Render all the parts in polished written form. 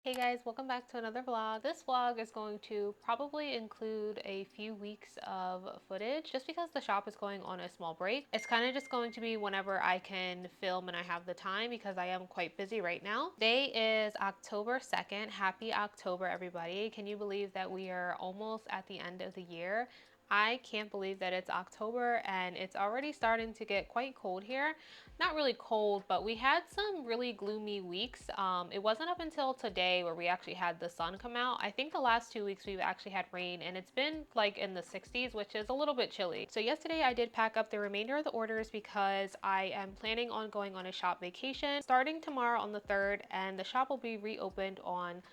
Hey guys, welcome back to another vlog. This vlog is going to probably include a few weeks of footage just because the shop is going on a small break. It's kind of just going to be whenever I can film and I have the time because I am quite busy right now. Today is October 2nd. Happy October, everybody. Can you believe that we are almost at the end of the year? I can't believe that it's October and it's already starting to get quite cold here. Not really cold, but we had some really gloomy weeks. It wasn't up until today where we actually had the sun come out. I think the last 2 weeks we've actually had rain and it's been like in the 60s, which is a little bit chilly. So yesterday I did pack up the remainder of the orders because I am planning on going on a shop vacation starting tomorrow on the 3rd, and the shop will be reopened on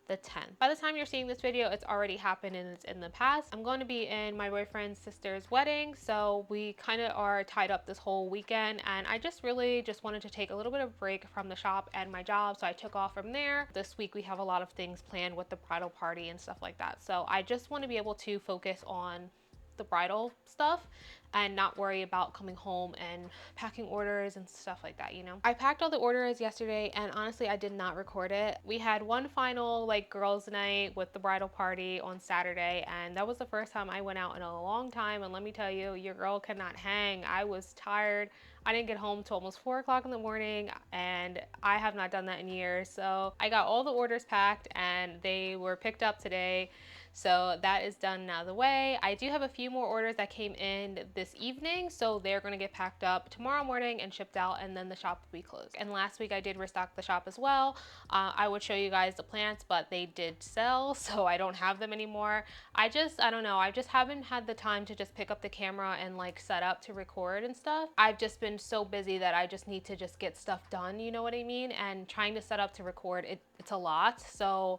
the 10th. By the time you're seeing this video, it's already happened and it's in the past. I'm going to be in my boyfriend's sister's wedding, so we kind of are tied up this whole weekend, and I just really wanted to take a little bit of break from the shop and my job, so I took off from there. This week we have a lot of things planned with the bridal party and stuff like that, so I just want to be able to focus on the bridal stuff and not worry about coming home and packing orders and stuff like that, you know. I packed all the orders yesterday and honestly I did not record it. We had one final like girls night with the bridal party on Saturday, and that was the first time I went out in a long time, and let me tell you, your girl cannot hang. I was tired. I didn't get home till almost 4 o'clock in the morning, and I have not done that in years. So I got all the orders packed and they were picked up today. So that is done and out of the way. I do have a few more orders that came in this evening, so they're going to get packed up tomorrow morning and shipped out, and then the shop will be closed. And last week I did restock the shop as well. I would show you guys the plants, but they did sell, so I don't have them anymore. I don't know, I just haven't had the time to just pick up the camera and like set up to record and stuff. I've just been so busy that I just need to just get stuff done, you know what I mean? And trying to set up to record, it's a lot. So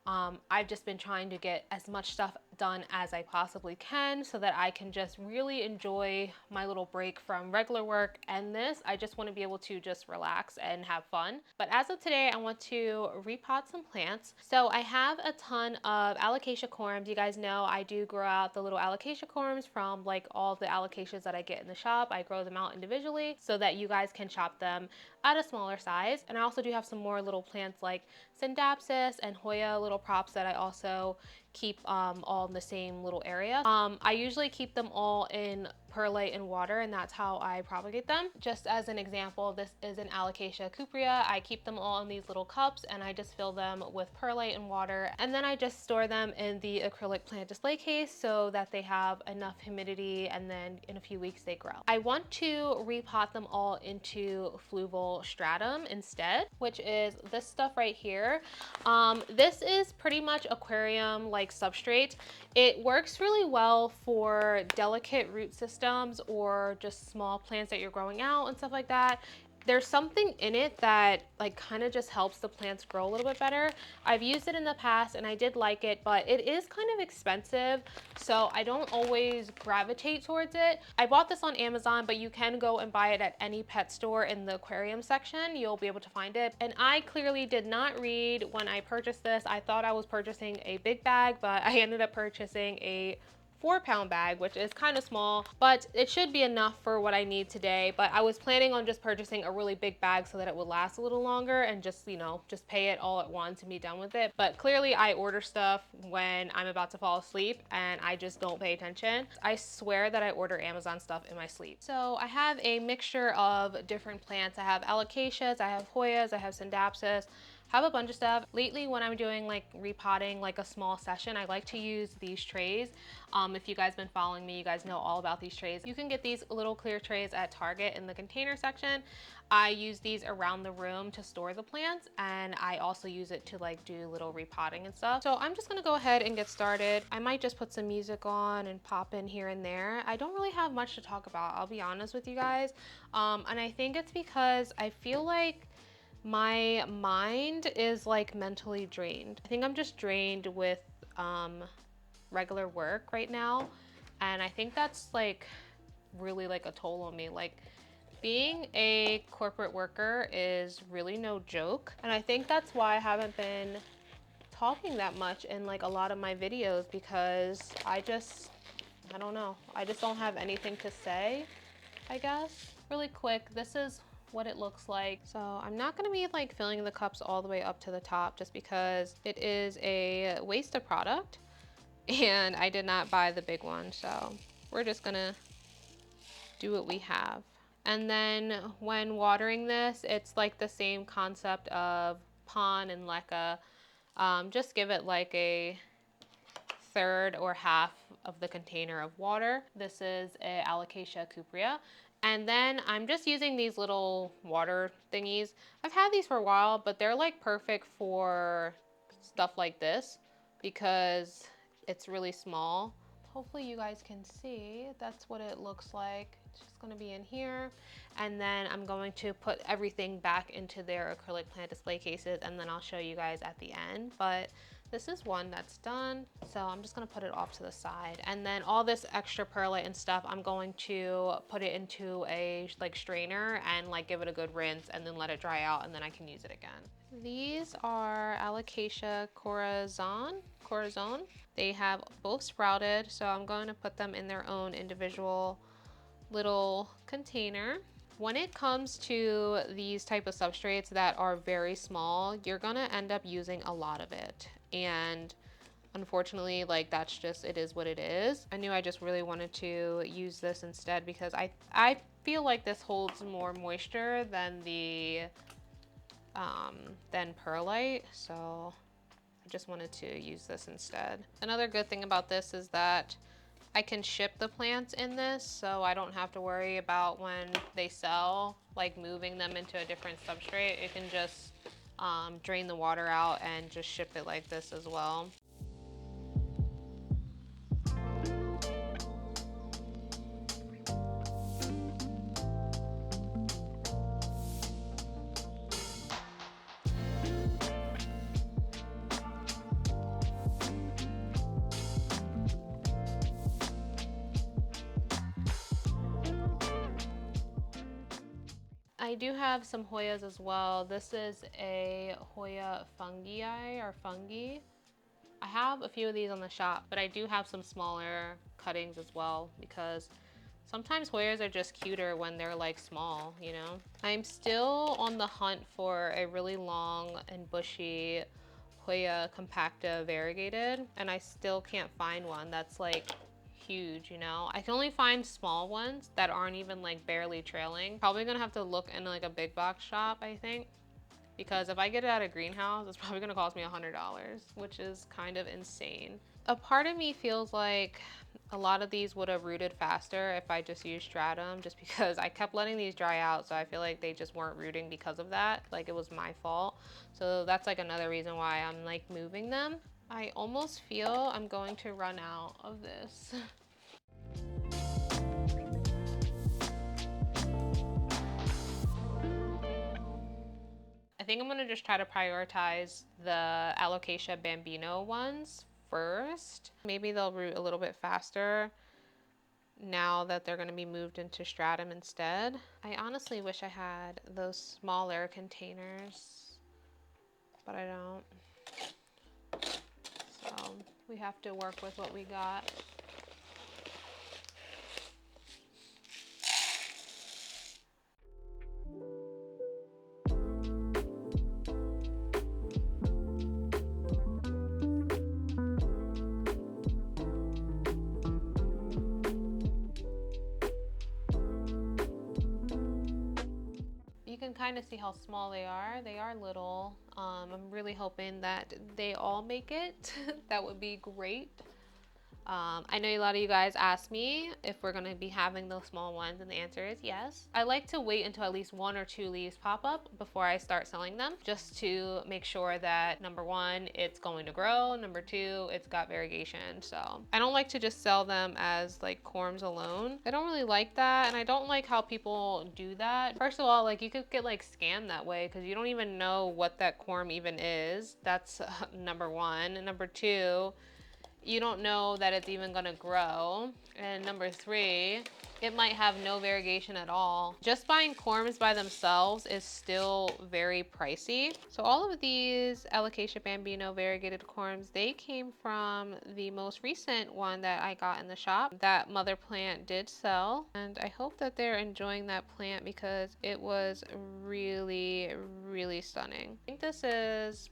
I've just been trying to get as much stuff done as I possibly can so that I can just really enjoy my little break from regular work, and this I just want to be able to just relax and have fun. But as of today, I want to repot some plants. So I have a ton of alocasia corms. You guys know I do grow out the little alocasia corms from like all the alocasias that I get in the shop. I grow them out individually so that you guys can shop them at a smaller size. And I also do have some more little plants like Scindapsus and Hoya little props that I also keep all in the same little area. I usually keep them all in perlite and water, and that's how I propagate them. Just as an example, this is an Alocasia cuprea. I keep them all in these little cups and I just fill them with perlite and water, and then I just store them in the acrylic plant display case so that they have enough humidity, and then in a few weeks they grow. I want to repot them all into fluval stratum instead, which is this stuff right here. This is pretty much aquarium like substrate. It works really well for delicate root systems or just small plants that you're growing out and stuff like that. There's something in it that like kind of just helps the plants grow a little bit better. I've used it in the past and I did like it, but it is kind of expensive, so I don't always gravitate towards it. I bought this on Amazon, but you can go and buy it at any pet store in the aquarium section. You'll be able to find it. And I clearly did not read when I purchased this. I thought I was purchasing a big bag, but I ended up purchasing a 4-pound bag, which is kind of small, but it should be enough for what I need today. But I was planning on just purchasing a really big bag so that it would last a little longer and just, you know, just pay it all at once and be done with it. But clearly I order stuff when I'm about to fall asleep and I just don't pay attention. I swear that I order Amazon stuff in my sleep. So I have a mixture of different plants. I have alocasias, I have Hoyas, I have Scindapsus, have a bunch of stuff. Lately when I'm doing like repotting, like a small session, I like to use these trays. If you guys been following me, you guys know all about these trays. You can get these little clear trays at Target in the container section. I use these around the room to store the plants, and I also use it to like do little repotting and stuff. So I'm just gonna go ahead and get started. I might just put some music on and pop in here and there. I don't really have much to talk about, I'll be honest with you guys. And I think it's because I feel like my mind is like mentally drained. I think I'm just drained with regular work right now, and I think that's like really like a toll on me. Like being a corporate worker is really no joke, and I think that's why I haven't been talking that much in like a lot of my videos, because I don't know, I just don't have anything to say, I guess. Really quick, this is what it looks like. So I'm not gonna be like filling the cups all the way up to the top just because it is a waste of product and I did not buy the big one. So we're just gonna do what we have. And then when watering this, it's like the same concept of pon and leca. Just give it like a third or half of the container of water. This is a Alocasia cuprea. And then I'm just using these little water thingies. I've had these for a while, but they're like perfect for stuff like this because it's really small. Hopefully you guys can see, that's what it looks like. It's just gonna be in here. And then I'm going to put everything back into their acrylic plant display cases and then I'll show you guys at the end. But this is one that's done. So I'm just gonna put it off to the side. And then all this extra perlite and stuff, I'm going to put it into a like strainer and like give it a good rinse and then let it dry out and then I can use it again. These are Alocasia corazon. They have both sprouted, so I'm going to put them in their own individual little container. When it comes to these type of substrates that are very small, you're gonna end up using a lot of it. And unfortunately, like that's just, it is what it is. I knew I just really wanted to use this instead because I feel like this holds more moisture than the than perlite. So I just wanted to use this instead. Another good thing about this is that I can ship the plants in this, so I don't have to worry about when they sell, like moving them into a different substrate. It can just drain the water out and just ship it like this as well. I do have some Hoyas as well. This is a Hoya fungii or fungi. I have a few of these on the shop, but I do have some smaller cuttings as well because sometimes Hoyas are just cuter when they're like small, you know? I'm still on the hunt for a really long and bushy Hoya compacta variegated, and I still can't find one that's like huge, you know? I can only find small ones that aren't even like barely trailing. Probably gonna have to look in like a big box shop, I think, because if I get it at a greenhouse, it's probably gonna cost me $100, which is kind of insane. A part of me feels like a lot of these would have rooted faster if I just used stratum, just because I kept letting these dry out, so I feel like they just weren't rooting because of that. Like it was my fault. So that's like another reason why I'm like moving them. I almost feel I'm going to run out of this. I think I'm gonna just try to prioritize the Alocasia bambino ones first. Maybe they'll root a little bit faster now that they're gonna be moved into stratum instead. I honestly wish I had those smaller containers, but I don't. So we have to work with what we got. You can kind of see how small they are. They are little. I'm really hoping that they all make it. That would be great. I know a lot of you guys asked me if we're gonna be having those small ones, and the answer is yes. I like to wait until at least 1 or 2 leaves pop up before I start selling them, just to make sure that number one, it's going to grow, number two, it's got variegation. So I don't like to just sell them as like corms alone. I don't really like that, and I don't like how people do that. First of all, like you could get like scammed that way because you don't even know what that corm even is. That's number one. And number two, you don't know that it's even gonna grow. And number three, it might have no variegation at all. Just buying corms by themselves is still very pricey. So all of these Alocasia bambino variegated corms, they came from the most recent one that I got in the shop. That mother plant did sell, and I hope that they're enjoying that plant because it was really, really stunning. I think this is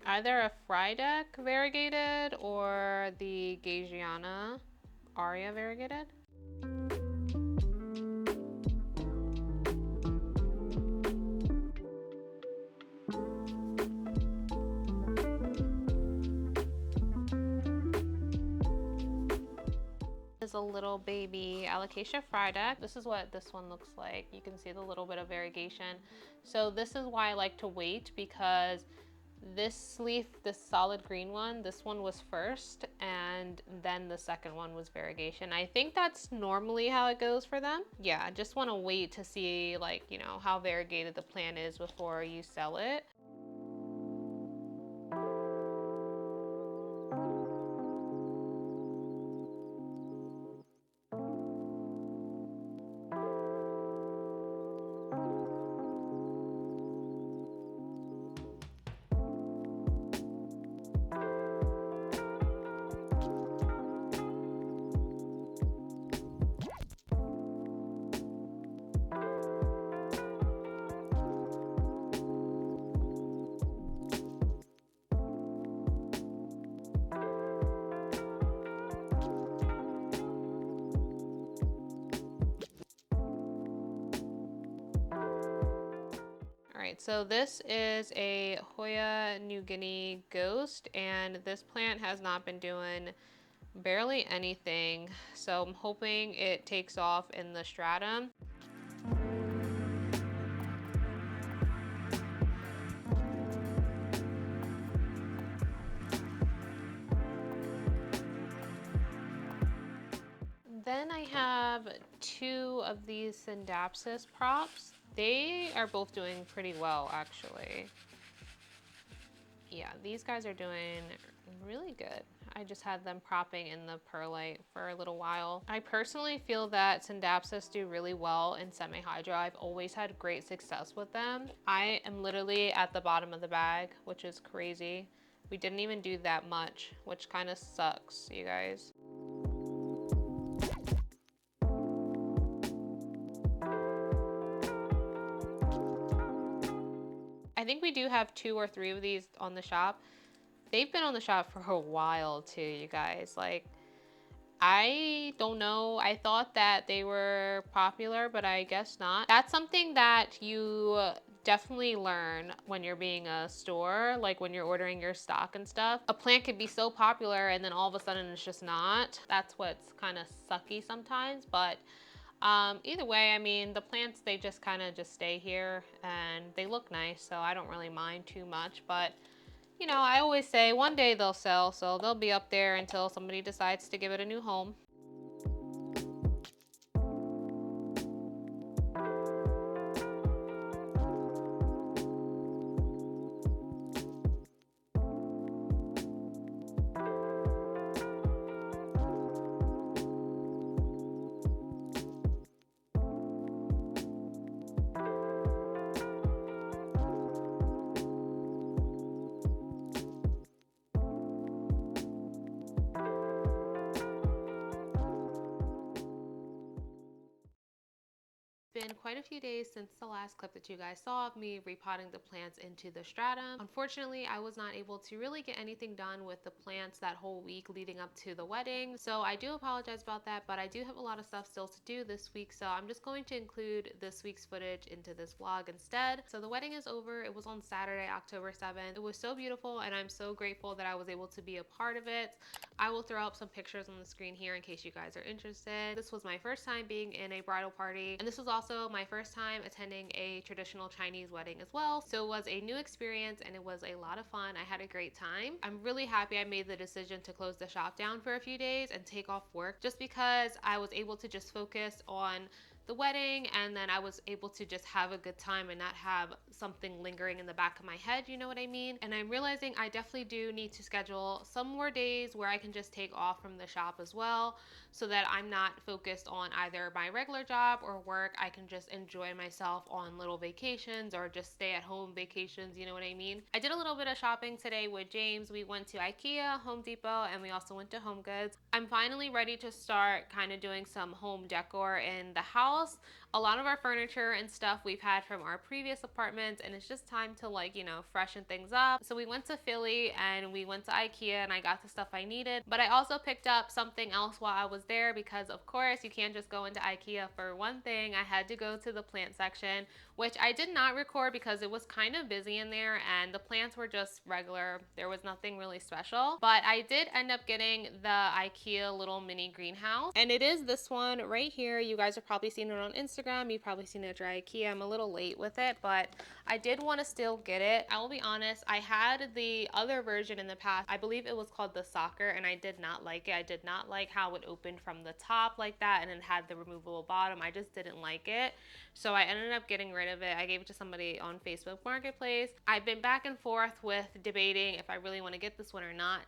either a Frydek variegated or the Gageiana Aria variegated. Is a little baby Alocasia Frydek. This is what this one looks like. You can see the little bit of variegation. So this is why I like to wait, because this leaf, this solid green one, this one was first, and then the second one was variegation. I think that's normally how it goes for them. Yeah, I just want to wait to see, like, you know, how variegated the plant is before you sell it. Alright, so this is a Hoya New Guinea Ghost, and this plant has not been doing barely anything, so I'm hoping it takes off in the stratum. Then I have two of these Syndapsis props. They are both doing pretty well, actually. Yeah, these guys are doing really good. I just had them propping in the perlite for a little while. I personally feel that Syndapsis do really well in semi-hydro. I've always had great success with them. I am literally at the bottom of the bag, which is crazy. We didn't even do that much, which kind of sucks, you guys. I think we do have 2 or 3 of these on the shop. They've been on the shop for a while too, you guys. Like, I don't know. I thought that they were popular, but I guess not. That's something that you definitely learn when you're being a store, like when you're ordering your stock and stuff. A plant could be so popular and then all of a sudden it's just not. That's what's kind of sucky sometimes, but either way, I mean, the plants, they just kind of just stay here and they look nice, so I don't really mind too much. But, you know, I always say one day they'll sell, so they'll be up there until somebody decides to give it a new home. Been quite a few days since the last clip that you guys saw of me repotting the plants into the stratum. Unfortunately, I was not able to really get anything done with the plants that whole week leading up to the wedding, so I do apologize about that, but I do have a lot of stuff still to do this week, so I'm just going to include this week's footage into this vlog instead. So the wedding is over. It was on Saturday, October 7th. It was so beautiful, and I'm so grateful that I was able to be a part of it. I will throw up some pictures on the screen here in case you guys are interested. This was my first time being in a bridal party, and this was also my first time attending a traditional Chinese wedding as well. So it was a new experience and it was a lot of fun. I had a great time. I'm really happy I made the decision to close the shop down for a few days and take off work, just because I was able to just focus on the wedding, and then I was able to just have a good time and not have something lingering in the back of my head, you know what I mean? And I'm realizing I definitely do need to schedule some more days where I can just take off from the shop as well, so that I'm not focused on either my regular job or work. I can just enjoy myself on little vacations or just stay at home vacations, you know what I mean? I did a little bit of shopping today with James. We went to Ikea, Home Depot, and we also went to Home Goods. I'm finally ready to start kind of doing some home decor in the house. A lot of our furniture and stuff we've had from our previous apartments, and it's just time to, like, you know, freshen things up. So we went to Philly and we went to Ikea and I got the stuff I needed, but I also picked up something else while I was there because of course you can't just go into Ikea for one thing. I had to go to the plant section, which I did not record because it was kind of busy in there and the plants were just regular. There was nothing really special, but I did end up getting the Ikea little mini greenhouse, and it is this one right here. You guys have probably seen it on Instagram. You've probably seen it at Ikea. I'm a little late with it, but I did want to still get it. I will be honest, I had the other version in the past. I believe it was called the soccer, and I did not like it. I did not like how it opened from the top like that and it had the removable bottom. I just didn't like it. So I ended up getting rid of it. I gave it to somebody on Facebook Marketplace. I've been back and forth with debating if I really want to get this one or not.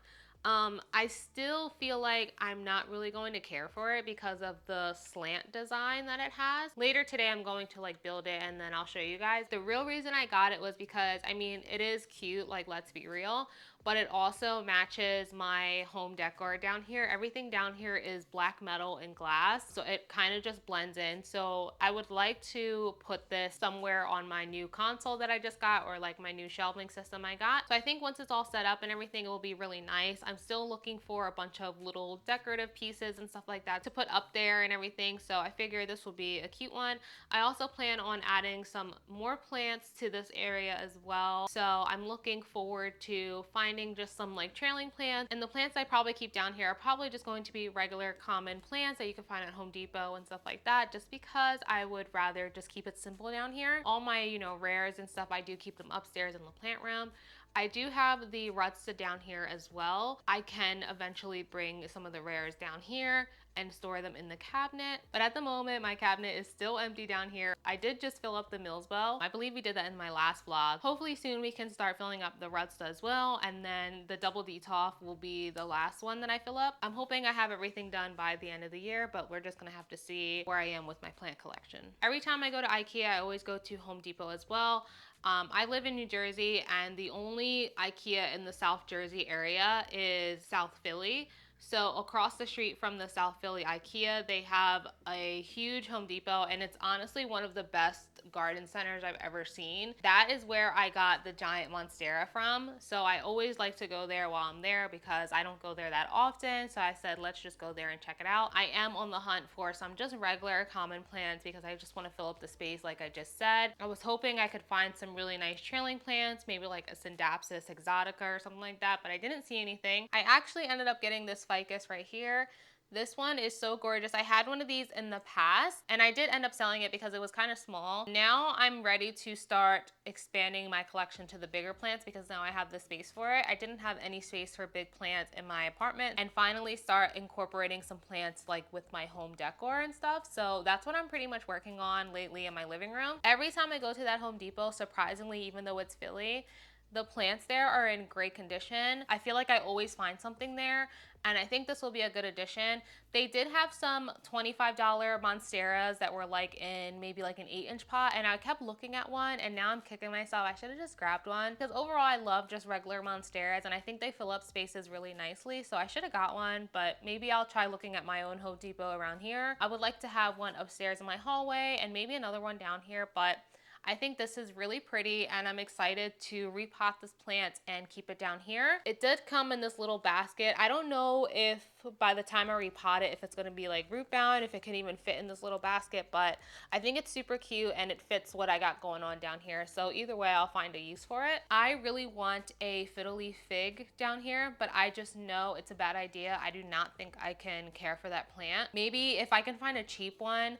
I still feel like I'm not really going to care for it because of the slant design that it has. Later today, I'm going to like build it and then I'll show you guys. The real reason I got it was because, I mean, it is cute, like let's be real, but it also matches my home decor down here. Everything down here is black metal and glass, so it kind of just blends in. So I would like to put this somewhere on my new console that I just got, or like my new shelving system I got. So I think once it's all set up and everything, it will be really nice. I'm still looking for a bunch of little decorative pieces and stuff like that to put up there and everything, so I figure this will be a cute one. I also plan on adding some more plants to this area as well, so I'm looking forward to finding just some like trailing plants. And the plants I probably keep down here are probably just going to be regular common plants that you can find at Home Depot and stuff like that, just because I would rather just keep it simple down here. All my, you know, rares and stuff, I do keep them upstairs in the plant room. I do have the Rutsta down here as well. I can eventually bring some of the rares down here and store them in the cabinet, but at the moment my cabinet is still empty down here. I did just fill up the Millsbell. I believe we did that in my last vlog. Hopefully soon we can start filling up the Rutsta as well, and then the Double Detox will be the last one that I fill up. I'm hoping I have everything done by the end of the year, but we're just gonna have to see where I am with my plant collection. Every time I go to Ikea, I always go to Home Depot as well. I live in New Jersey, and the only Ikea in the South Jersey area is South Philly. So across the street from the South Philly Ikea, they have a huge Home Depot, and it's honestly one of the best garden centers I've ever seen. That is where I got the giant monstera from. So I always like to go there while I'm there because I don't go there that often. So I said, let's just go there and check it out. I am on the hunt for some just regular common plants because I just want to fill up the space like I just said. I was hoping I could find some really nice trailing plants, maybe like a Syndapsis exotica or something like that, but I didn't see anything. I actually ended up getting this ficus right here. This one is so gorgeous. I had one of these in the past and I did end up selling it because it was kind of small. Now I'm ready to start expanding my collection to the bigger plants because now I have the space for it. I didn't have any space for big plants in my apartment, and finally start incorporating some plants like with my home decor and stuff. So that's what I'm pretty much working on lately in my living room. Every time I go to that Home Depot, surprisingly, even though it's Philly, the plants there are in great condition. I feel like I always find something there, and I think this will be a good addition. They did have some $25 monsteras that were like in maybe like an 8-inch pot, and I kept looking at one and now I'm kicking myself. I should have just grabbed one because overall I love just regular monsteras and I think they fill up spaces really nicely, so I should have got one, but maybe I'll try looking at my own Home Depot around here. I would like to have one upstairs in my hallway and maybe another one down here, but I think this is really pretty and I'm excited to repot this plant and keep it down here. It did come in this little basket. I don't know if by the time I repot it, if it's gonna be like root bound, if it can even fit in this little basket, but I think it's super cute and it fits what I got going on down here. So either way, I'll find a use for it. I really want a fiddle leaf fig down here, but I just know it's a bad idea. I do not think I can care for that plant. Maybe if I can find a cheap one,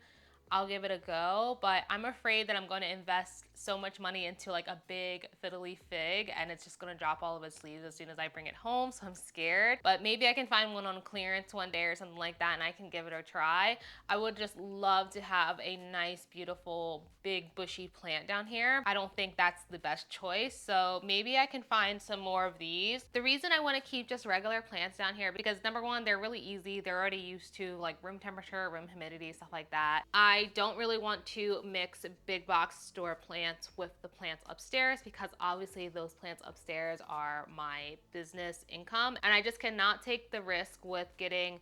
I'll give it a go, but I'm afraid that I'm going to invest so much money into like a big fiddly fig, and it's just gonna drop all of its leaves as soon as I bring it home, so I'm scared. But maybe I can find one on clearance one day or something like that and I can give it a try. I would just love to have a nice, beautiful, big bushy plant down here. I don't think that's the best choice, so maybe I can find some more of these. The reason I want to keep just regular plants down here, because number one, they're really easy. They're already used to like room temperature, room humidity, stuff like that. I don't really want to mix big box store plants with the plants upstairs, because obviously those plants upstairs are my business income, and I just cannot take the risk with getting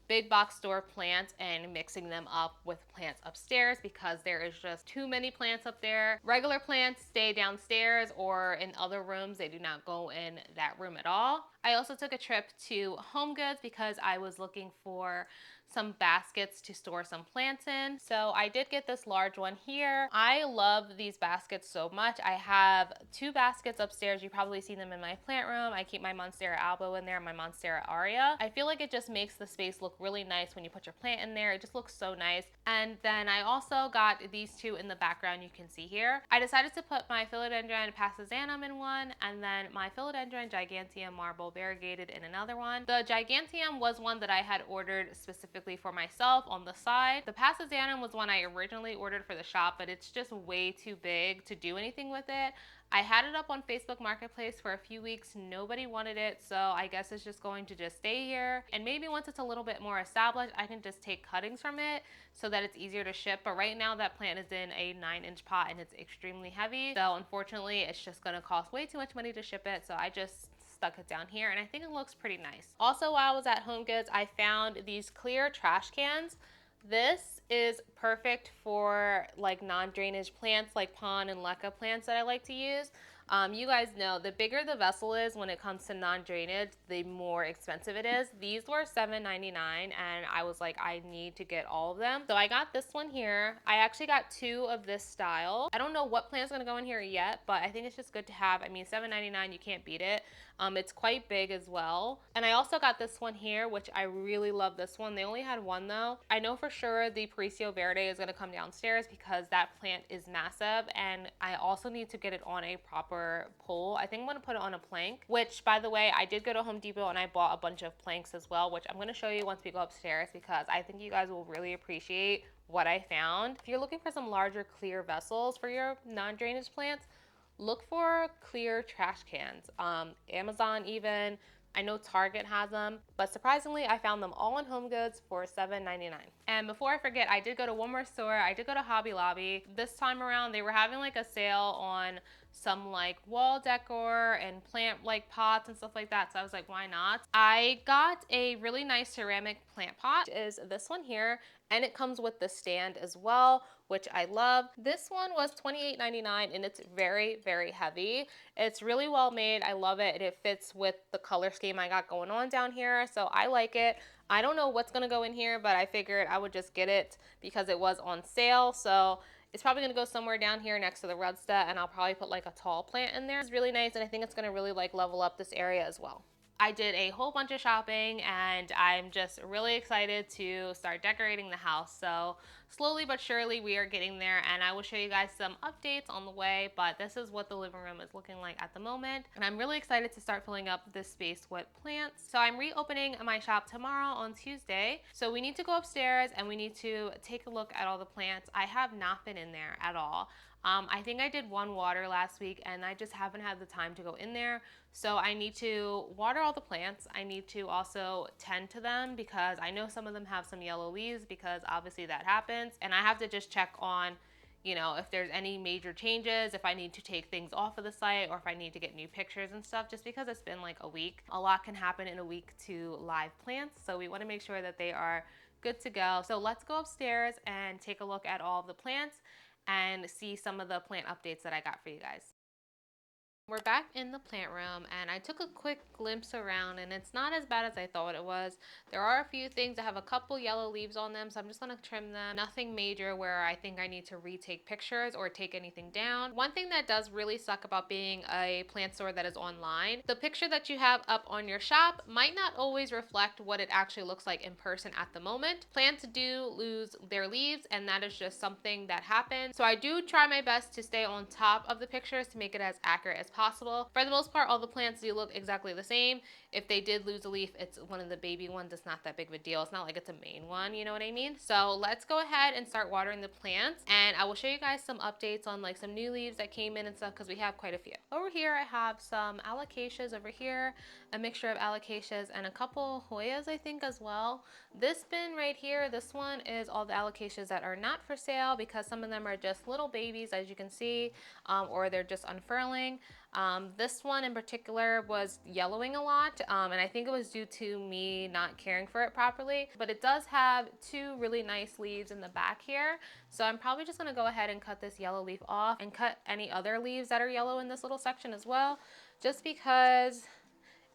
big box store plants and mixing them up with plants upstairs, because there is just too many plants up there. Regular plants stay downstairs or in other rooms. They do not go in that room at all. I also took a trip to Home Goods because I was looking for some baskets to store some plants in. So I did get this large one here. I love these baskets so much. I have 2 baskets upstairs. You've probably seen them in my plant room. I keep my Monstera albo in there, my Monstera aria. I feel like it just makes the space look really nice when you put your plant in there. It just looks so nice. And then I also got these 2 in the background you can see here. I decided to put my philodendron passasanum in one, and then my philodendron giganteum marble variegated in another one. The giganteum was one that I had ordered specifically for myself on the side. The passasanum was one I originally ordered for the shop, but it's just way too big to do anything with it. I had it up on Facebook Marketplace for a few weeks. Nobody wanted it, so I guess it's just going to just stay here. And maybe once it's a little bit more established, I can just take cuttings from it so that it's easier to ship. But right now that plant is in a 9-inch pot and it's extremely heavy. So unfortunately, it's just gonna cost way too much money to ship it. So I just stuck it down here, and I think it looks pretty nice. Also, while I was at Home Goods, I found these clear trash cans. This is perfect for like non-drainage plants like pond and leca plants that I like to use. You guys know the bigger the vessel is when it comes to non-drainage, the more expensive it is. These were $7.99 and I was like, I need to get all of them. So I got this one here. I actually got 2 of this style. I don't know what plant's gonna go in here yet, but I think it's just good to have. I mean, $7.99, you can't beat it. It's quite big as well. And I also got this one here, which I really love this one. They only had one though. I know for sure the Paricio Verde is gonna come downstairs because that plant is massive, and I also need to get it on a proper pole. I think I'm gonna put it on a plank, which by the way, I did go to Home Depot and I bought a bunch of planks as well, which I'm gonna show you once we go upstairs because I think you guys will really appreciate what I found. If you're looking for some larger clear vessels for your non-drainage plants, look for clear trash cans. Amazon even. I know Target has them, but surprisingly, I found them all in Home Goods for $7.99. And before I forget, I did go to one more store. I did go to Hobby Lobby. This time around, they were having like a sale on some like wall decor and plant like pots and stuff like that. So I was like, why not? I got a really nice ceramic plant pot. It is this one here, and it comes with the stand as well, which I love. This one was $28.99 and it's very, very heavy. It's really well made. I love it. And it fits with the color scheme I got going on down here. So I like it. I don't know what's gonna go in here, but I figured I would just get it because it was on sale. So it's probably gonna go somewhere down here next to the Rudsta, and I'll probably put like a tall plant in there. It's really nice, and I think it's gonna really like level up this area as well. I did a whole bunch of shopping and I'm just really excited to start decorating the house. So slowly but surely we are getting there, and I will show you guys some updates on the way, but this is what the living room is looking like at the moment. And I'm really excited to start filling up this space with plants. So I'm reopening my shop tomorrow on Tuesday. So we need to go upstairs and we need to take a look at all the plants. I have not been in there at all. I think I did one water last week and I just haven't had the time to go in there. So I need to water all the plants. I need to also tend to them because I know some of them have some yellow leaves because obviously that happens. And I have to just check on, you know, if there's any major changes, if I need to take things off of the site or if I need to get new pictures and stuff, just because it's been like a week. A lot can happen in a week to live plants. So we want to make sure that they are good to go. So let's go upstairs and take a look at all of the plants and see some of the plant updates that I got for you guys. We're back in the plant room and I took a quick glimpse around and it's not as bad as I thought it was. There are a few things that have a couple yellow leaves on them, so I'm just gonna trim them. Nothing major where I think I need to retake pictures or take anything down. One thing that does really suck about being a plant store that is online, the picture that you have up on your shop might not always reflect what it actually looks like in person at the moment. Plants do lose their leaves and that is just something that happens. So I do try my best to stay on top of the pictures to make it as accurate as possible. For the most part, all the plants do look exactly the same. If they did lose a leaf, it's one of the baby ones. It's not that big of a deal. It's not like it's a main one, you know what I mean? So let's go ahead and start watering the plants. And I will show you guys some updates on like some new leaves that came in and stuff because we have quite a few. Over here, I have some alocasias over here, a mixture of alocasias and a couple Hoyas, I think, as well. This bin right here, this one is all the alocasias that are not for sale because some of them are just little babies, as you can see, or they're just unfurling. This one in particular was yellowing a lot, and I think it was due to me not caring for it properly, but it does have two really nice leaves in the back here. So I'm probably just gonna go ahead and cut this yellow leaf off and cut any other leaves that are yellow in this little section as well, just because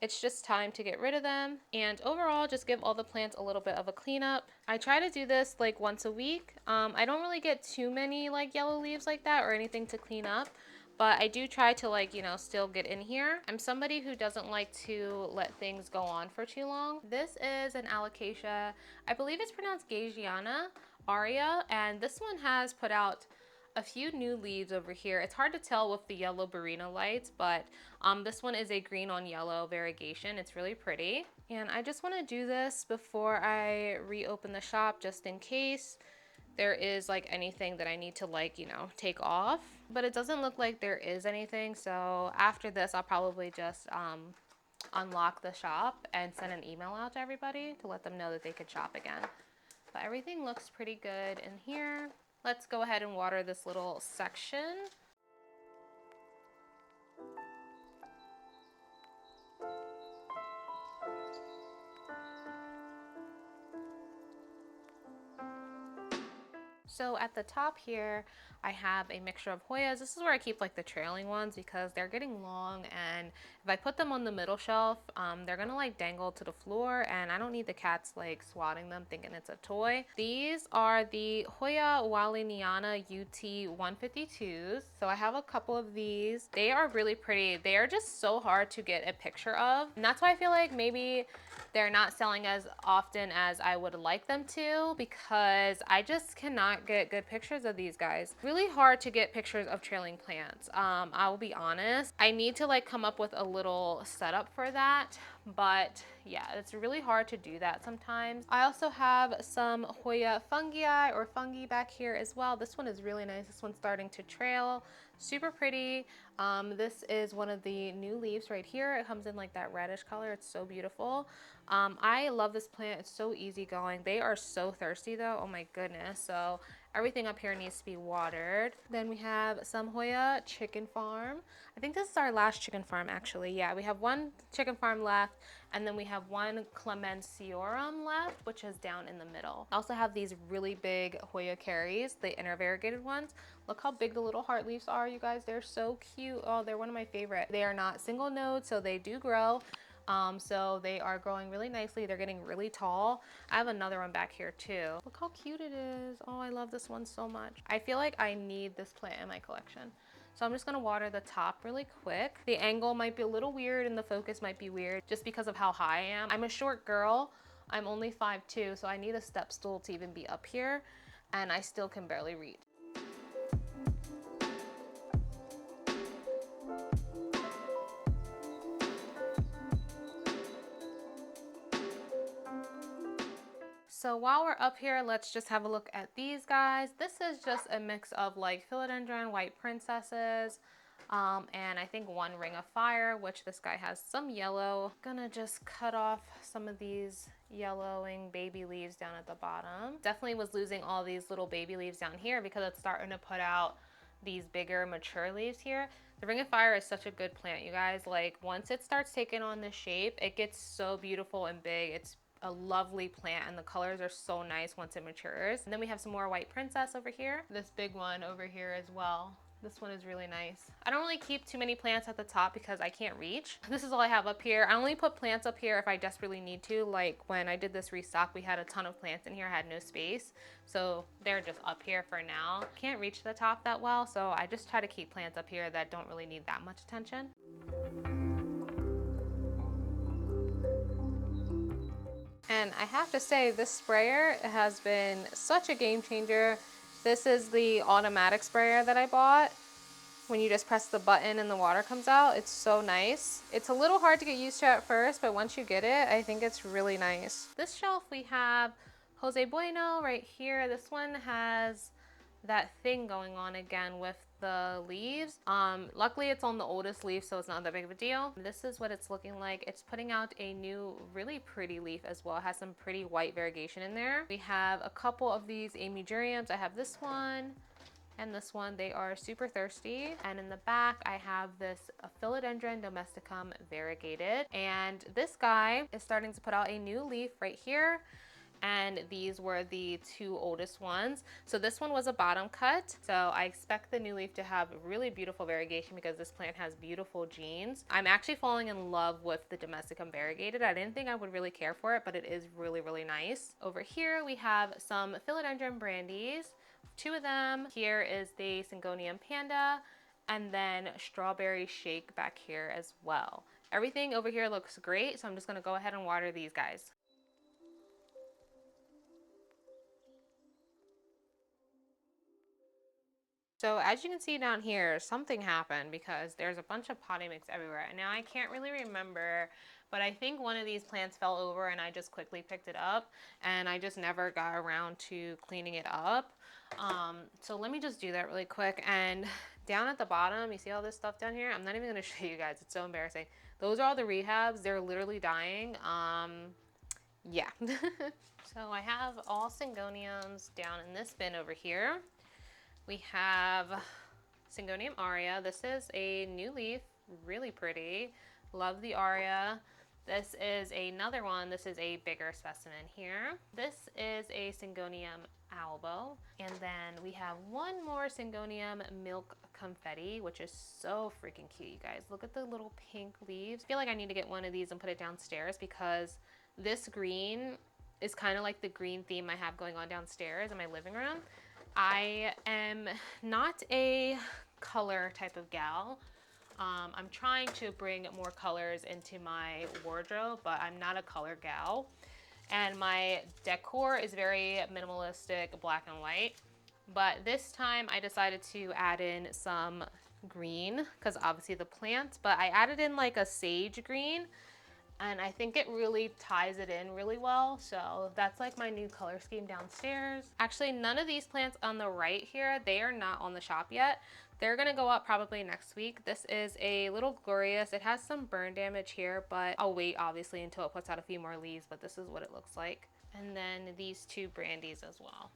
it's just time to get rid of them and overall just give all the plants a little bit of a cleanup. I try to do this like once a week. I don't really get too many like yellow leaves like that or anything to clean up, but I do try to like, you know, still get in here. I'm somebody who doesn't like to let things go on for too long. This is an alocasia. I believe it's pronounced Gaggiana Aria, and this one has put out a few new leaves over here. It's hard to tell with the yellow Barina lights, but this one is a green on yellow variegation. It's really pretty. And I just want to do this before I reopen the shop just in case there is like anything that I need to like, you know, take off. But it doesn't look like there is anything. So after this, I'll probably just unlock the shop and send an email out to everybody to let them know that they could shop again. But everything looks pretty good in here. Let's go ahead and water this little section. So at the top here, I have a mixture of Hoyas. This is where I keep like the trailing ones because they're getting long, and if I put them on the middle shelf, they're gonna like dangle to the floor, and I don't need the cats like swatting them thinking it's a toy. These are the Hoya Waliniana UT 152s. So I have a couple of these. They are really pretty. They are just so hard to get a picture of, and that's why I feel like maybe they're not selling as often as I would like them to, because I just cannot get good pictures of these guys. Really hard to get pictures of trailing plants. I will be honest. I need to like come up with a little setup for that, but yeah, it's really hard to do that sometimes. I also have some Hoya fungi or fungi back here as well. This one is really nice. This one's starting to trail. Super pretty. This is one of the new leaves right here. It comes in like that reddish color. It's so beautiful. I love this plant. It's so easygoing. They are so thirsty though. Oh my goodness. So everything up here needs to be watered. Then we have some Hoya chicken farm. I think this is our last chicken farm actually. Yeah, we have one chicken farm left, and then we have one Clemenciorum left, which is down in the middle. I also have these really big Hoya carries, the inner variegated ones. Look how big the little heart leaves are, you guys. They're so cute. Oh, they're one of my favorite. They are not single node, so they do grow. So they are growing really nicely. They're getting really tall. I have another one back here too. Look how cute it is. Oh, I love this one so much. I feel like I need this plant in my collection. So I'm just gonna water the top really quick. The angle might be a little weird and the focus might be weird just because of how high I am. I'm a short girl. I'm only 5'2", so I need a step stool to even be up here, and I still can barely reach. So while we're up here, let's just have a look at these guys. This is just a mix of like philodendron, white princesses, and I think one ring of fire, which this guy has some yellow. Gonna just cut off some of these yellowing baby leaves down at the bottom. Definitely was losing all these little baby leaves down here because it's starting to put out these bigger mature leaves here. The ring of fire is such a good plant, you guys. Like once it starts taking on this shape, it gets so beautiful and big. It's a lovely plant, and the colors are so nice once it matures. And then we have some more white princess over here. This big one over here as well. This one is really nice. I don't really keep too many plants at the top because I can't reach. This is all I have up here. I only put plants up here if I desperately need to. Like when I did this restock, we had a ton of plants in here. I had no space. So they're just up here for now. Can't reach the top that well, so I just try to keep plants up here that don't really need that much attention. And I have to say, this sprayer has been such a game changer. This is the automatic sprayer that I bought. When you just press the button and the water comes out, it's so nice. It's a little hard to get used to at first, but once you get it, I think it's really nice. This shelf we have Jose Bueno right here. This one has that thing going on again with the leaves. Luckily it's on the oldest leaf, so it's not that big of a deal. This is what it's looking like. It's putting out a new really pretty leaf as well. It has some pretty white variegation in there. We have a couple of these Amy geraniums. I have this one and this one. They are super thirsty. And in the back I have this Philodendron domesticum variegated, and this guy is starting to put out a new leaf right here. And these were the two oldest ones. So this one was a bottom cut. So I expect the new leaf to have really beautiful variegation because this plant has beautiful genes. I'm actually falling in love with the domesticum variegated. I didn't think I would really care for it, but it is really, really nice. Over here we have some Philodendron brandies, two of them. Here is the Syngonium panda, and then strawberry shake back here as well. Everything over here looks great, so I'm just gonna go ahead and water these guys. So as you can see down here, something happened because there's a bunch of potting mix everywhere. And now I can't really remember, but I think one of these plants fell over and I just quickly picked it up and I just never got around to cleaning it up. So let me just do that really quick. And down at the bottom, you see all this stuff down here? I'm not even gonna show you guys, it's so embarrassing. Those are all the rehabs, they're literally dying. Yeah. So I have all Syngoniums down in this bin over here. We have Syngonium aria. This is a new leaf, really pretty. Love the aria. This is another one. This is a bigger specimen here. This is a Syngonium albo. And then we have one more Syngonium milk confetti, which is so freaking cute, you guys. Look at the little pink leaves. I feel like I need to get one of these and put it downstairs because this green is kind of like the green theme I have going on downstairs in my living room. I am not a color type of gal. I'm trying to bring more colors into my wardrobe, but I'm not a color gal. And my decor is very minimalistic, black and white. But this time I decided to add in some green because obviously the plants, but I added in like a sage green. And I think it really ties it in really well. So that's like my new color scheme downstairs. Actually, none of these plants on the right here, they are not on the shop yet. They're gonna go up probably next week. This is a little glorious. It has some burn damage here, but I'll wait obviously until it puts out a few more leaves, but this is what it looks like. And then these two brandies as well.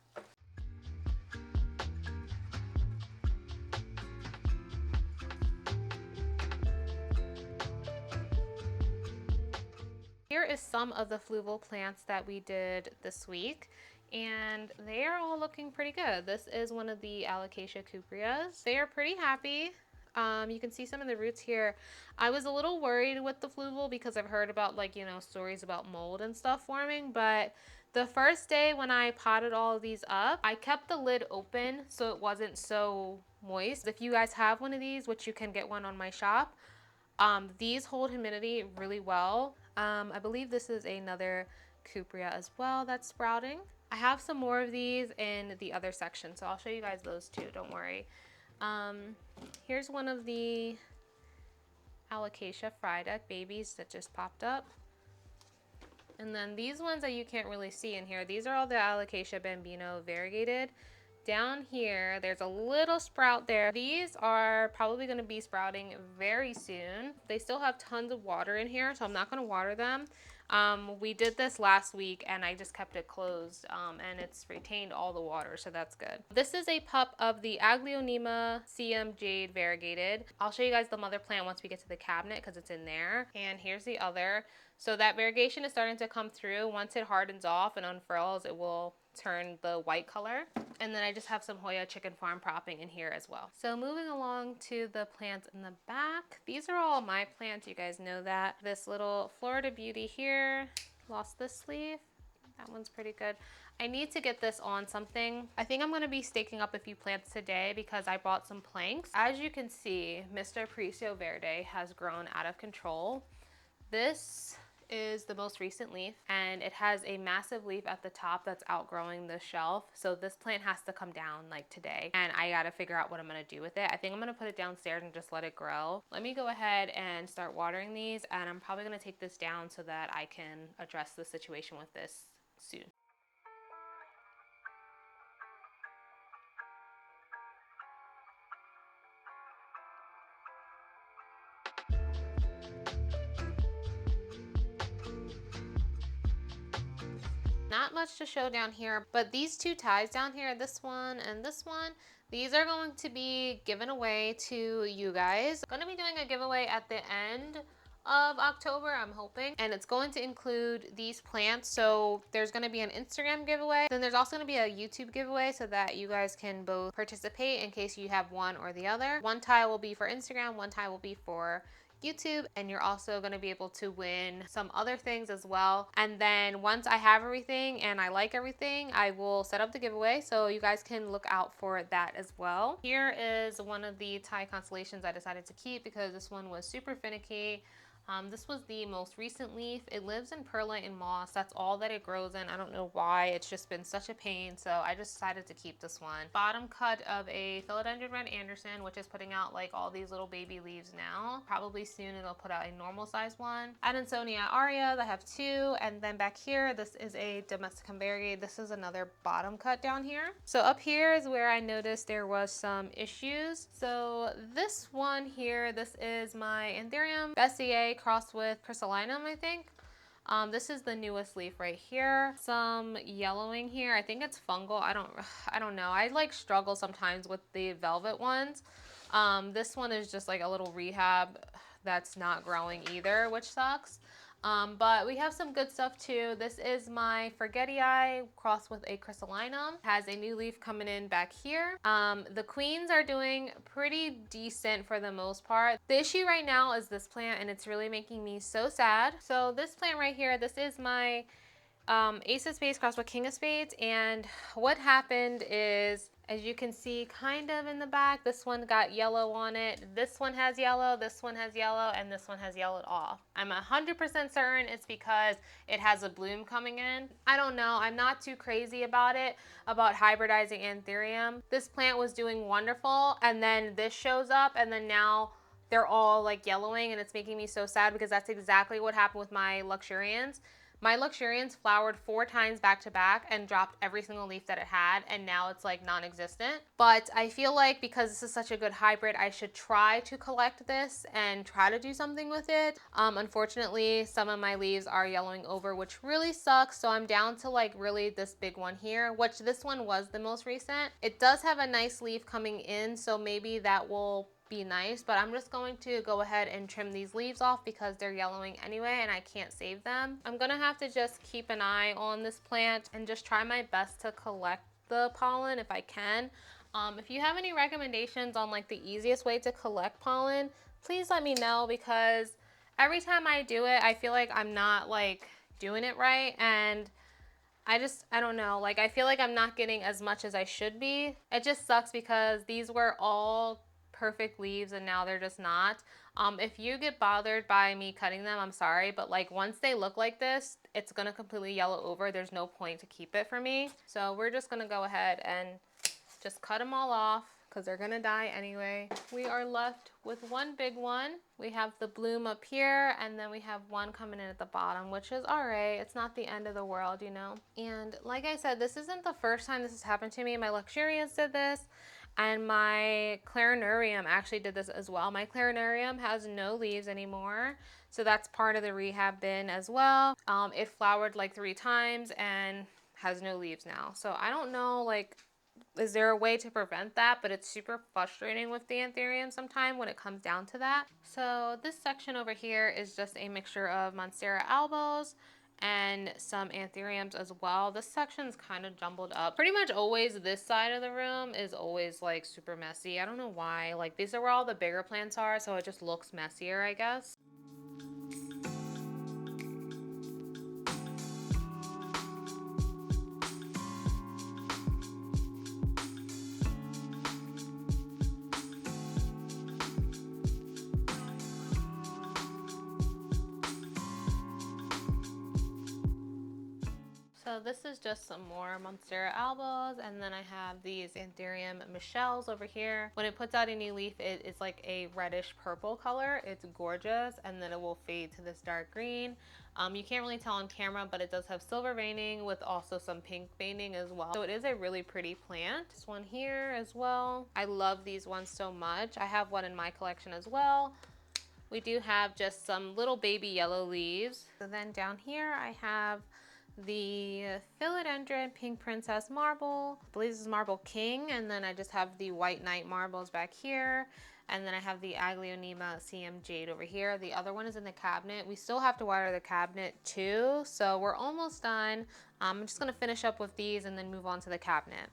Here is some of the fluval plants that we did this week, and they are all looking pretty good. This is one of the Alocasia cupreas. They are pretty happy. You can see some of the roots here. I was a little worried with the fluval because I've heard about stories about mold and stuff forming, but the first day when I potted all of these up, I kept the lid open so it wasn't so moist. If you guys have one of these, which you can get one on my shop, these hold humidity really well. I believe this is another cuprea as well that's sprouting. I have some more of these in the other section, so I'll show you guys those too, don't worry. Here's one of the Alocasia Frydek babies that just popped up. And then these ones that you can't really see in here, these are all the Alocasia bambino variegated. Down here, there's a little sprout there. These are probably going to be sprouting very soon. They still have tons of water in here, so I'm not going to water them. We did this last week and I just kept it closed and it's retained all the water, so that's good. This is a pup of the Aglaonema CM Jade variegated. I'll show you guys the mother plant once we get to the cabinet because it's in there. And here's the other. So that variegation is starting to come through. Once it hardens off and unfurls, it will turn the white color. And then I just have some Hoya chicken farm propping in here as well. So moving along to the plants in the back. These are all my plants, you guys know that. This little Florida Beauty here, lost this sleeve. That one's pretty good. I need to get this on something. I think I'm gonna be staking up a few plants today because I bought some planks. As you can see, Mr. Aparicio Verde has grown out of control. This is the most recent leaf, and it has a massive leaf at the top that's outgrowing the shelf. So this plant has to come down like today, and I gotta figure out what I'm gonna do with it. I think I'm gonna put it downstairs and just let it grow. Let me go ahead and start watering these, and I'm probably gonna take this down so that I can address the situation with this soon. Not much to show down here, but these two ties down here, this one and this one, these are going to be given away to you guys. I'm gonna be doing a giveaway at the end of October, I'm hoping, and it's going to include these plants. So there's going to be an Instagram giveaway, then there's also going to be a YouTube giveaway so that you guys can both participate in case you have one or the other. One tie will be for Instagram, one tie will be for YouTube, and you're also going to be able to win some other things as well. And then once I have everything and I like everything, I will set up the giveaway, so you guys can look out for that as well. Here is one of the tie constellations I decided to keep because this one was super finicky. This was the most recent leaf. It lives in perlite and moss. That's all that it grows in. I don't know why. It's just been such a pain. So I just decided to keep this one. Bottom cut of a Philodendron Red Anderson, which is putting out like all these little baby leaves now. Probably soon it'll put out a normal size one. Adansonia Aria, I have two. And then back here, this is a Domesticum Berry. This is another bottom cut down here. So up here is where I noticed there was some issues. So this one here, this is my Anthurium Bessier crossed with Chrysalinum, I think. This is the newest leaf right here. Some yellowing here. I think it's fungal. I don't know. I like struggle sometimes with the velvet ones. This one is just like a little rehab that's not growing either, which sucks. But we have some good stuff too. This is my Forgetii crossed with a Chrysalinum. Has a new leaf coming in back here. The queens are doing pretty decent for the most part. The issue right now is this plant, and it's really making me so sad. So this plant right here, this is my Ace of Spades crossed with King of Spades, and what happened is, as you can see kind of in the back, this one got yellow on it, this one has yellow, this one has yellow, and this one has yellowed off. I'm 100% certain it's because it has a bloom coming in. I don't know, I'm not too crazy about it, about hybridizing Anthurium. This plant was doing wonderful, and then this shows up, and then now they're all like yellowing, and it's making me so sad because that's exactly what happened with my Luxurians. My Luxurians flowered 4 times back to back and dropped every single leaf that it had, and now it's like non-existent. But I feel like because this is such a good hybrid, I should try to collect this and try to do something with it. Unfortunately, some of my leaves are yellowing over, which really sucks. So I'm down to like really this big one here, which this one was the most recent. It does have a nice leaf coming in, so maybe that will be nice, but I'm just going to go ahead and trim these leaves off because they're yellowing anyway and I can't save them. I'm gonna have to just keep an eye on this plant and just try my best to collect the pollen if I can. If you have any recommendations on like the easiest way to collect pollen, please let me know, because every time I do it, I feel like I'm not like doing it right, and I don't know, like I feel like I'm not getting as much as I should be. It just sucks because these were all perfect leaves and now they're just not. If you get bothered by me cutting them, I'm sorry, but like once they look like this, it's gonna completely yellow over. There's no point to keep it for me. So we're just gonna go ahead and just cut them all off because they're gonna die anyway. We are left with one big one. We have the bloom up here, and then we have one coming in at the bottom, which is all right. It's not the end of the world, you know? And like I said, this isn't the first time this has happened to me. My Luxurians did this, and my Clarinurium actually did this as well. My Clarinurium has no leaves anymore, so that's part of the rehab bin as well. It flowered like 3 times and has no leaves now. So I don't know, like, is there a way to prevent that? But it's super frustrating with the Anthurium sometimes when it comes down to that. So this section over here is just a mixture of Monstera albos and some anthuriums as well. This section's kind of jumbled up. Pretty much always this side of the room is always like super messy. I don't know why. Like these are where all the bigger plants are, so it just looks messier, I guess. So this is just some more Monstera albas, and then I have these Anthurium Michelles over here. When it puts out a new leaf, it's like a reddish purple color. It's gorgeous, and then it will fade to this dark green. You can't really tell on camera, but it does have silver veining with also some pink veining as well. So it is a really pretty plant. This one here as well. I love these ones so much. I have one in my collection as well. We do have just some little baby yellow leaves. So then down here I have the Philodendron Pink Princess Marble. I believe this is Marble King. And then I just have the White Knight marbles back here. And then I have the Aglaonema CM Jade over here. The other one is in the cabinet. We still have to water the cabinet too. So we're almost done. I'm just gonna finish up with these and then move on to the cabinet.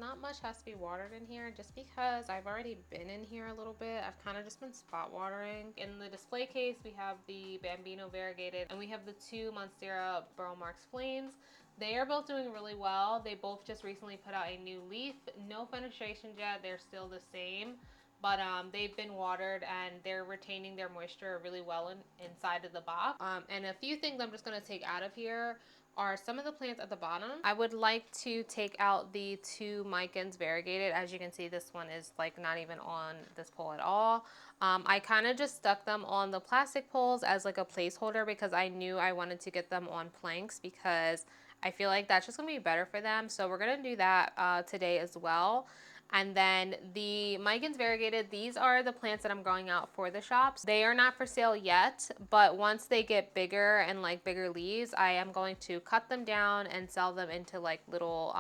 Not much has to be watered in here just because I've already been in here a little bit. I've kind of just been spot watering. In the display case, we have the Bambino Variegated and we have the two Monstera Burl Marks Flames. They are both doing really well. They both just recently put out a new leaf. No fenestration yet. They're still the same. But they've been watered and they're retaining their moisture really well inside of the box. And a few things I'm just going to take out of here are some of the plants at the bottom. I would like to take out the two Micans variegated. As you can see, this one is like not even on this pole at all. I kind of just stuck them on the plastic poles as like a placeholder because I knew I wanted to get them on planks because I feel like that's just gonna be better for them. So we're gonna do that today as well. And then the Micans variegated, these are the plants that I'm growing out for the shops. They are not for sale yet, but once they get bigger and like bigger leaves, I am going to cut them down and sell them into like little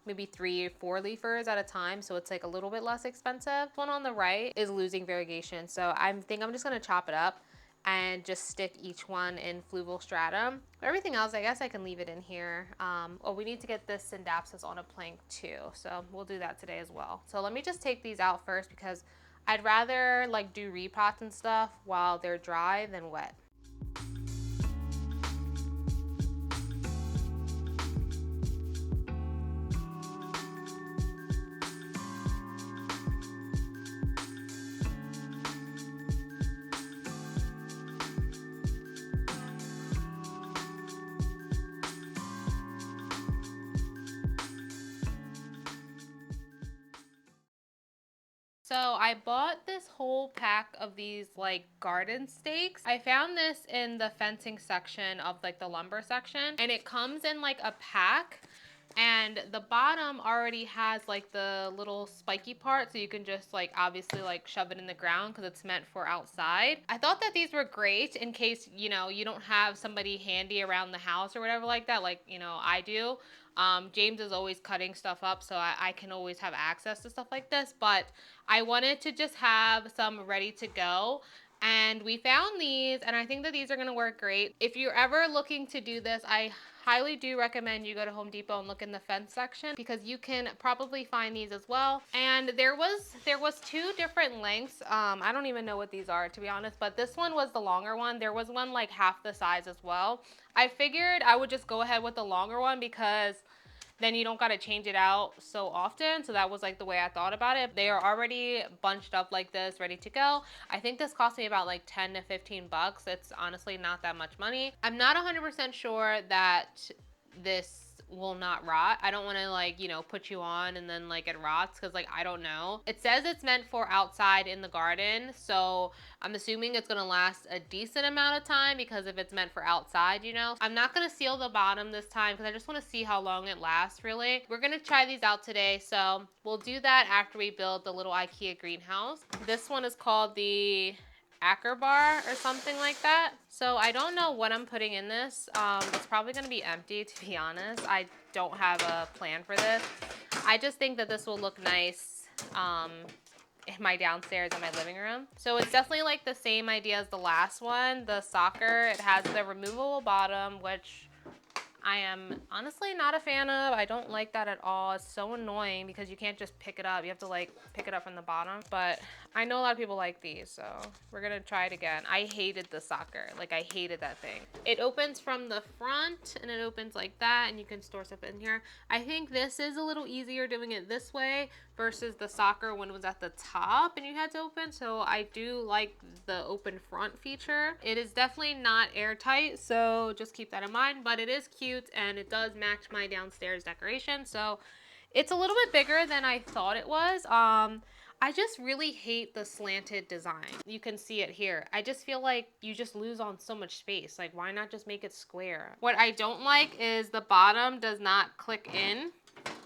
maybe 3 or 4 leafers at a time, so it's like a little bit less expensive. One on the right is losing variegation, so I think I'm just gonna chop it up and just stick each one in fluval stratum. But everything else, I guess I can leave it in here. Oh, we need to get this Syndapsus on a plank too, so we'll do that today as well. So let me just take these out first because I'd rather like do repots and stuff while they're dry than wet. So I bought this whole pack of these like garden stakes. I found this in the fencing section of like the lumber section, and it comes in like a pack, and the bottom already has like the little spiky part, so you can just like obviously like shove it in the ground because it's meant for outside. I thought that these were great in case, you know, you don't have somebody handy around the house or whatever like that, like, you know, I do. James is always cutting stuff up, so I can always have access to stuff like this, but I wanted to just have some ready to go. And we found these, and I think that these are gonna work great. If you're ever looking to do this, I highly do recommend you go to Home Depot and look in the fence section because you can probably find these as well. And there was 2 different lengths. I don't even know what these are, to be honest, but this one was the longer one. There was one like half the size as well. I figured I would just go ahead with the longer one because then you don't got to change it out so often. So that was like the way I thought about it. They are already bunched up like this, ready to go. I think this cost me about like 10 to 15 bucks. It's honestly not that much money. I'm not 100% sure that this will not rot. I don't want to like, you know, put you on and then like it rots because like I don't know. It says it's meant for outside in the garden, so I'm assuming it's gonna last a decent amount of time because if it's meant for outside, you know. I'm not gonna seal the bottom this time because I just want to see how long it lasts really. We're gonna try these out today, so we'll do that after we build the little IKEA greenhouse. This one is called the Bar or something like that. So I don't know what I'm putting in this. It's probably going to be empty, to be honest. I don't have a plan for this. I just think that this will look nice in my downstairs in my living room. So it's definitely like the same idea as the last one, the soccer. It has the removable bottom, which I am honestly not a fan of. I don't like that at all. It's so annoying because you can't just pick it up. You have to like pick it up from the bottom. But I know a lot of people like these, so we're gonna try it again. I hated the soccer. Like, I hated that thing. It opens from the front and it opens like that, and you can store stuff in here. I think this is a little easier doing it this way versus the soccer when it was at the top and you had to open. So I do like the open front feature. It is definitely not airtight, so just keep that in mind, but it is cute and it does match my downstairs decoration. So it's a little bit bigger than I thought it was. I just really hate the slanted design. You can see it here. I just feel like you just lose on so much space. Like, why not just make it square? What I don't like is the bottom does not click in.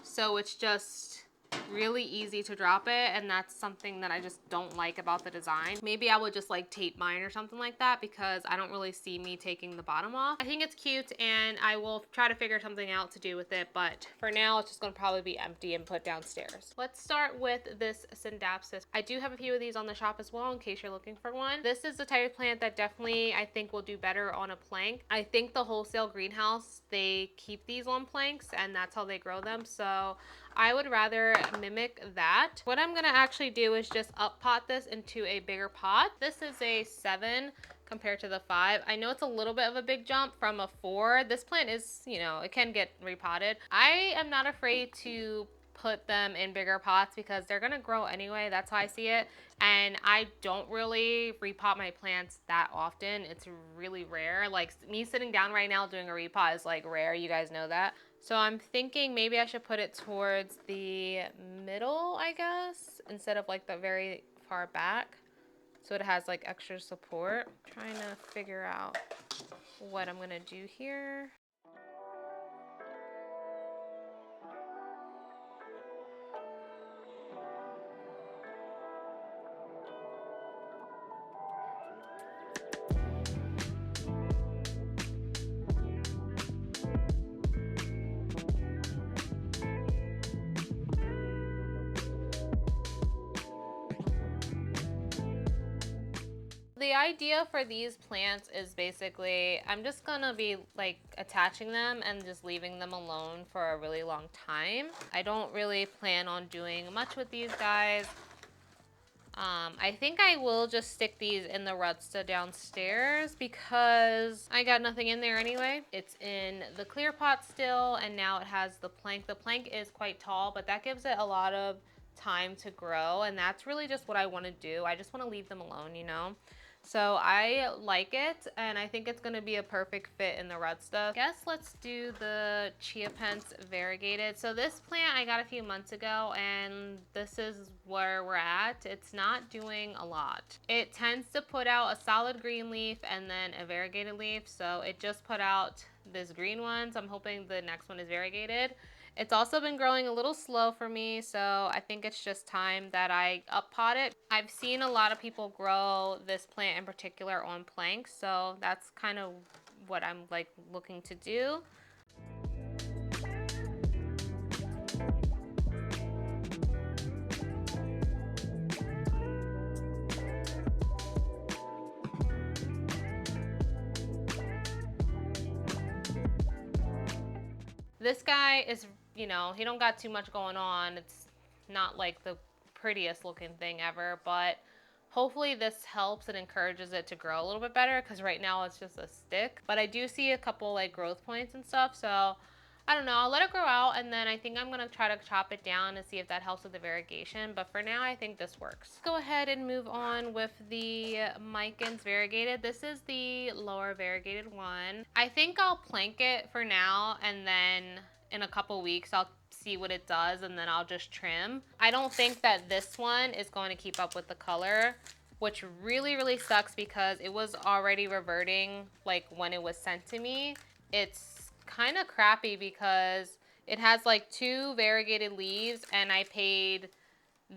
So it's just really easy to drop it, and that's something that I just don't like about the design. Maybe I would just like tape mine or something like that, because I don't really see me taking the bottom off. I think it's cute and I will try to figure something out to do with it, but for now it's just gonna probably be empty and put downstairs. Let's start with this Syndapsis. I do have a few of these on the shop as well in case you're looking for one. This is the type of plant that definitely I think will do better on a plank. I think the Wholesale greenhouse, they keep these on planks and that's how they grow them. So I would rather mimic that. What I'm gonna actually do is just up pot this into a bigger pot. This is a 7 compared to the 5. I know it's a little bit of a big jump from a 4. This plant is, you know, it can get repotted. I am not afraid to put them in bigger pots because they're gonna grow anyway. That's how I see it. And I don't really repot my plants that often. It's really rare. Like, me sitting down right now doing a repot is like rare. You guys know that. So I'm thinking maybe I should put it towards the middle, I guess, instead of like the very far back, so it has like extra support. I'm trying to figure out what I'm gonna do here. The idea for these plants is basically, I'm just gonna be like attaching them and just leaving them alone for a really long time. I don't really plan on doing much with these guys. I think I will just stick these in the Rutsta downstairs because I got nothing in there anyway. It's in the clear pot still, and now it has the plank. The plank is quite tall, but that gives it a lot of time to grow, and that's really just what I want to do. I just want to leave them alone, you know? So I like it, and I think it's going to be a perfect fit in the Rutsta. Guess let's do the Chia Pence variegated. So this plant I got a few months ago, and this is where we're at. It's not doing a lot. It tends to put out a solid green leaf and then a variegated leaf. So it just put out this green one. So I'm hoping the next one is variegated. It's also been growing a little slow for me, so I think it's just time that I up pot it. I've seen a lot of people grow this plant in particular on planks, so that's kind of what I'm like looking to do. This guy is, you know, he don't got too much going on. It's not like the prettiest looking thing ever, but hopefully this helps and encourages it to grow a little bit better, because right now it's just a stick. But I do see a couple like growth points and stuff, so I don't know. I'll let it grow out, and then I think I'm going to try to chop it down and see if that helps with the variegation. But for now, I think this works. Go ahead and move on with the Micans variegated. This is the lower variegated one. I think I'll plank it for now, and then in a couple weeks, I'll see what it does, and then I'll just trim. I don't think that this one is going to keep up with the color, which really, really sucks because it was already reverting like when it was sent to me. It's kind of crappy because it has like 2 variegated leaves, and I paid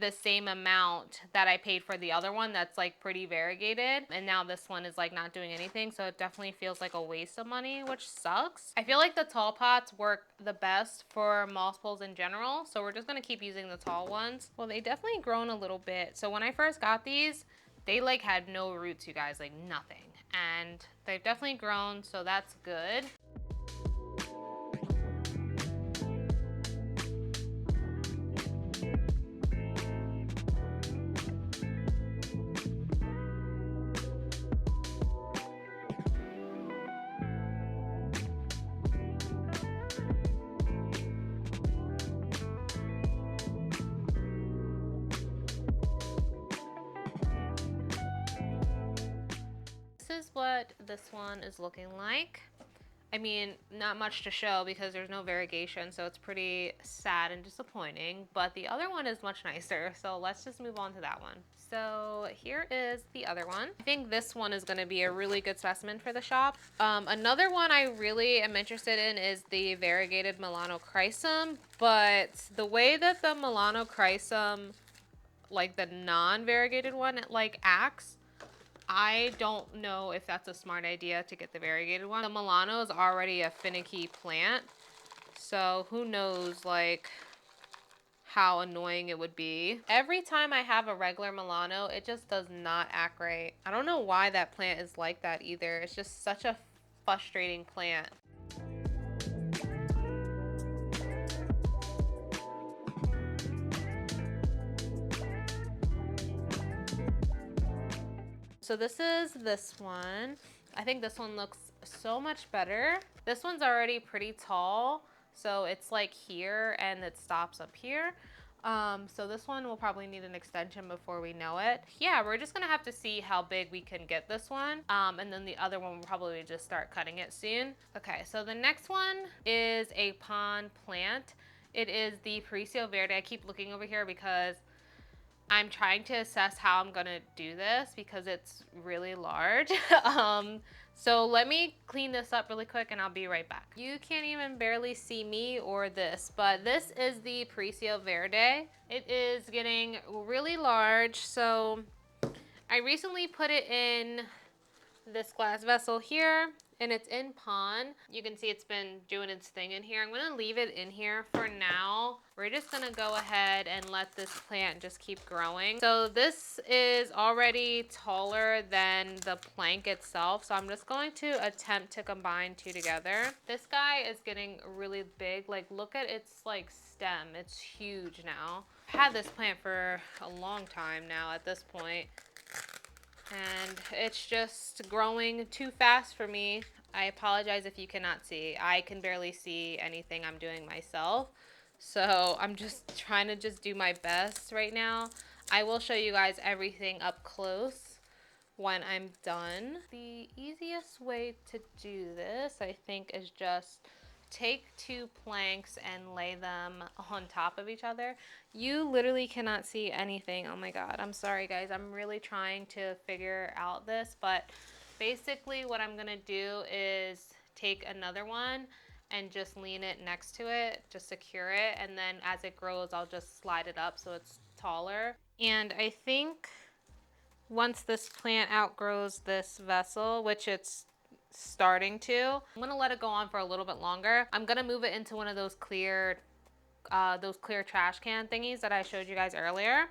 the same amount that I paid for the other one that's like pretty variegated, and now this one is like not doing anything, so it definitely feels like a waste of money, which sucks. I feel like the tall pots work the best for moss pools in general, so we're just gonna keep using the tall ones. Well, they definitely grown a little bit. So when I first got these, they like had no roots, you guys, like nothing, and they've definitely grown, so that's good. This is what this one is looking like. I mean, not much to show because there's no variegation, so it's pretty sad and disappointing, but the other one is much nicer, so let's just move on to that one. So here is the other one. I think this one is going to be a really good specimen for the shop. Another one I really am interested in is the variegated Milano Chrysum, but the way that the Milano Chrysum, like the non-variegated one, like acts, I don't know if that's a smart idea to get the variegated one. The Milano is already a finicky plant, so who knows like how annoying it would be. Every time I have a regular Milano, it just does not act right. I don't know why that plant is like that either. It's just such a frustrating plant. So this one. I think this one looks so much better. This one's already pretty tall, so it's like here and it stops up here. So this one will probably need an extension before we know it. Yeah, we're just gonna have to see how big we can get this one. And then the other one will probably just start cutting it soon. Okay, so the next one is a pond plant. It is the Paricio Verde. I keep looking over here because I'm trying to assess how I'm gonna do this because it's really large. So let me clean this up really quick and I'll be right back. You can't even barely see me or this, but this is the Paricio Verde. It is getting really large. So I recently put it in this glass vessel here, and it's in pond. You can see it's been doing its thing in here. I'm gonna leave it in here for now. We're just gonna go ahead and let this plant just keep growing. So this is already taller than the plank itself, so I'm just going to attempt to combine two together. This guy is getting really big. Like, look at its like stem. It's huge now. I've had this plant for a long time now at this point, and it's just growing too fast for me. I apologize if you cannot see. I can barely see anything I'm doing myself, so I'm just trying to just do my best right now. I will show you guys everything up close when I'm done. The easiest way to do this, I think, is just take two planks and lay them on top of each other. You literally cannot see anything. Oh my god, I'm sorry guys. I'm really trying to figure out this, but basically what I'm gonna do is take another one and just lean it next to it, just secure it, and then as it grows I'll just slide it up so it's taller. And I think once this plant outgrows this vessel, which it's starting to, I'm gonna let it go on for a little bit longer. I'm gonna move it into one of those clear trash can thingies that I showed you guys earlier.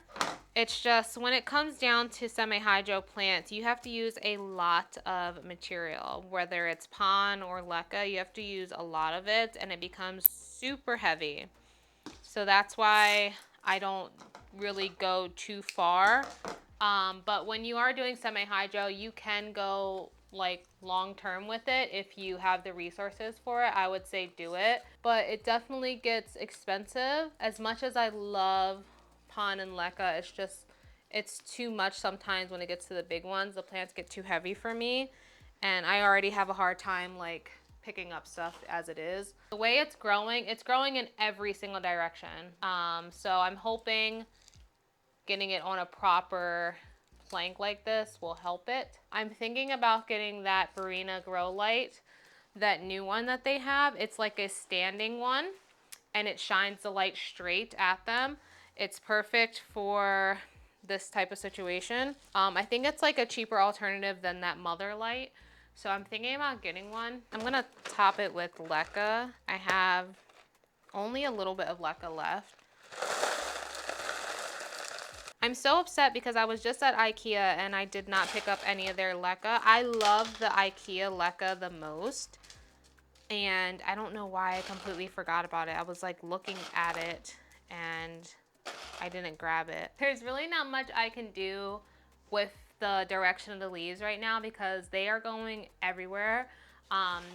It's just when it comes down to semi-hydro plants, you have to use a lot of material, whether it's pon or leca. You have to use a lot of it and it becomes super heavy. So that's why I don't really go too far. But when you are doing semi-hydro, you can go like long term with it if you have the resources for it. I would say do it, but it definitely gets expensive. As much as I love pon and leca, it's too much sometimes when it gets to the big ones. The plants get too heavy for me, and I already have a hard time like picking up stuff as it is. The way it's growing in every single direction. So I'm hoping getting it on a proper plank like this will help it. I'm thinking about getting that Barina Grow Light, that new one that they have. It's like a standing one and it shines the light straight at them. It's perfect for this type of situation. I think it's like a cheaper alternative than that Mother Light. So I'm thinking about getting one. I'm gonna top it with leca. I have only a little bit of leca left. I'm so upset because I was just at Ikea and I did not pick up any of their leca. I love the Ikea leca the most. And I don't know why I completely forgot about it. I was like looking at it and I didn't grab it. There's really not much I can do with the direction of the leaves right now because they are going everywhere.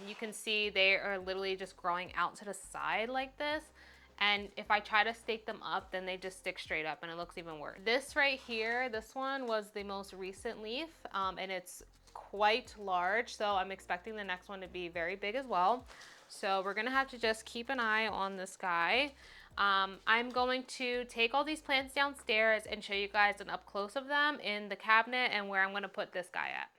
You can see they are literally just growing out to the side like this. And if I try to stake them up, then they just stick straight up and it looks even worse. This right here, this one was the most recent leaf, and it's quite large. So I'm expecting the next one to be very big as well. So we're gonna have to just keep an eye on this guy. I'm going to take all these plants downstairs and show you guys an up close of them in the cabinet and where I'm gonna put this guy at.